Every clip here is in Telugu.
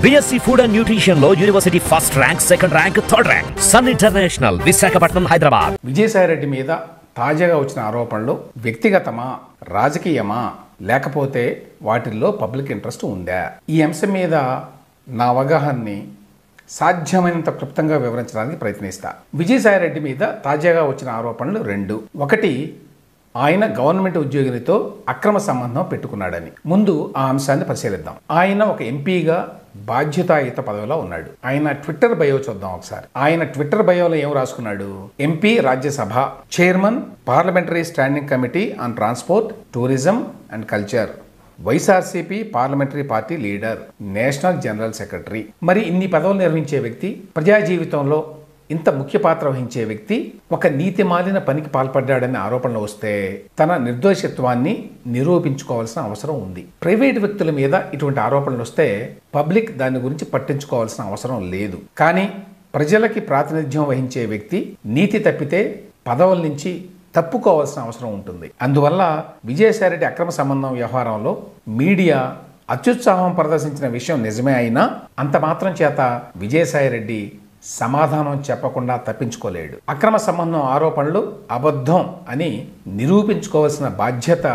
BSc Food and Nutrition లో university first rank, second rank, third rank. Sun international, Visakhapatnam, Hyderabad. Vijayasai Reddy మీద తాజాగా వచ్చిన ఆరోపణలు వ్యక్తిగతమా, రాజకీయమా, లేకపోతే వాటిల్లో పబ్లిక్ ఇంట్రెస్ట్ ఉందా? ఈ అంశం మీద నా అవగాహనని సాధ్యమైనంత క్లుప్తంగా వివరించడానికి ప్రయత్నిస్తా. విజయసాయిరెడ్డి మీద తాజాగా వచ్చిన ఆరోపణలు రెండు. ఒకటి, ఆయన గవర్నమెంట్ ఉద్యోగినితో అక్రమ సంబంధం పెట్టుకున్నాడని. ముందు ఆ అంశాన్ని పరిశీలిద్దాం. ఆయన ఒక ఎంపీగా బాధ్యతాయుత పదవిలో ఉన్నాడు. ఆయన ట్విట్టర్ బయో చూద్దాం ఒకసారి. ఆయన ట్విట్టర్ బయోలో ఏం రాసుకున్నాడు? MP, Rajya Sabha chairman, parliamentary standing committee on transport, tourism and culture, YSRCP parliamentary party leader, national general secretary. మరి ఇన్ని పదవులు నిర్వహించే వ్యక్తి, ప్రజా జీవితంలో ఇంత ముఖ్య పాత్ర వహించే వ్యక్తి ఒక నీతిమాలిన పనికి పాల్పడ్డాడనే ఆరోపణలు వస్తే తన నిర్దోషత్వాన్ని నిరూపించుకోవాల్సిన అవసరం ఉంది. ప్రైవేట్ వ్యక్తుల మీద ఇటువంటి ఆరోపణలు వస్తే పబ్లిక్ దాని గురించి పట్టించుకోవాల్సిన అవసరం లేదు. కానీ ప్రజలకి ప్రాతినిధ్యం వహించే వ్యక్తి నీతి తప్పితే పదవుల నుంచి తప్పుకోవాల్సిన అవసరం ఉంటుంది. అందువల్ల విజయసాయిరెడ్డి అక్రమ సంబంధం వ్యవహారంలో మీడియా అత్యుత్సాహం ప్రదర్శించిన విషయం నిజమే అయినా అంత మాత్రం చేత విజయసాయిరెడ్డి సమాధానం చెప్పకుండా తప్పించుకోలేడు. అక్రమ సంబంధం ఆరోపణలు అబద్ధం అని నిరూపించుకోవాల్సిన బాధ్యత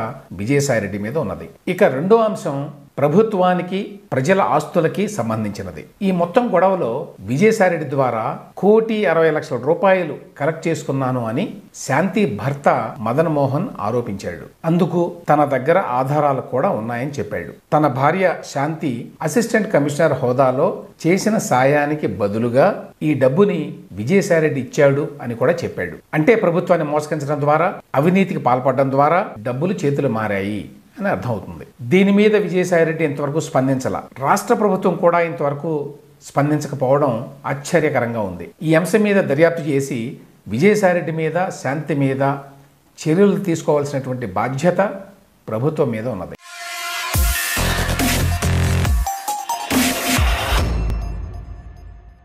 విజయసాయిరెడ్డి మీద ఉన్నది. ఇక రెండో అంశం ప్రభుత్వానికి, ప్రజల ఆస్తులకి సంబంధించినది. ఈ మొత్తం గొడవలో విజయసాయిరెడ్డి ద్వారా 1,60,00,000 రూపాయలు కలెక్ట్ చేసుకున్నాను అని శాంతి భర్త మదన్ మోహన్ ఆరోపించాడు. అందుకు తన దగ్గర ఆధారాలు కూడా ఉన్నాయని చెప్పాడు. తన భార్య శాంతి అసిస్టెంట్ కమిషనర్ హోదాలో చేసిన సాయానికి బదులుగా ఈ డబ్బుని విజయసాయిరెడ్డి ఇచ్చాడు అని కూడా చెప్పాడు. అంటే ప్రభుత్వాన్ని మోసగించడం ద్వారా, అవినీతికి పాల్పడడం ద్వారా డబ్బులు చేతులు మారాయి అని అర్థమవుతుంది. దీని మీద విజయసాయిరెడ్డి ఇంతవరకు స్పందించాల. రాష్ట్ర ప్రభుత్వం కూడా ఇంతవరకు స్పందించకపోవడం ఆశ్చర్యకరంగా ఉంది. ఈ అంశం మీద దర్యాప్తు చేసి విజయసాయిరెడ్డి మీద, శాంతి మీద చర్యలు తీసుకోవాల్సినటువంటి బాధ్యత ప్రభుత్వం మీద ఉన్నది.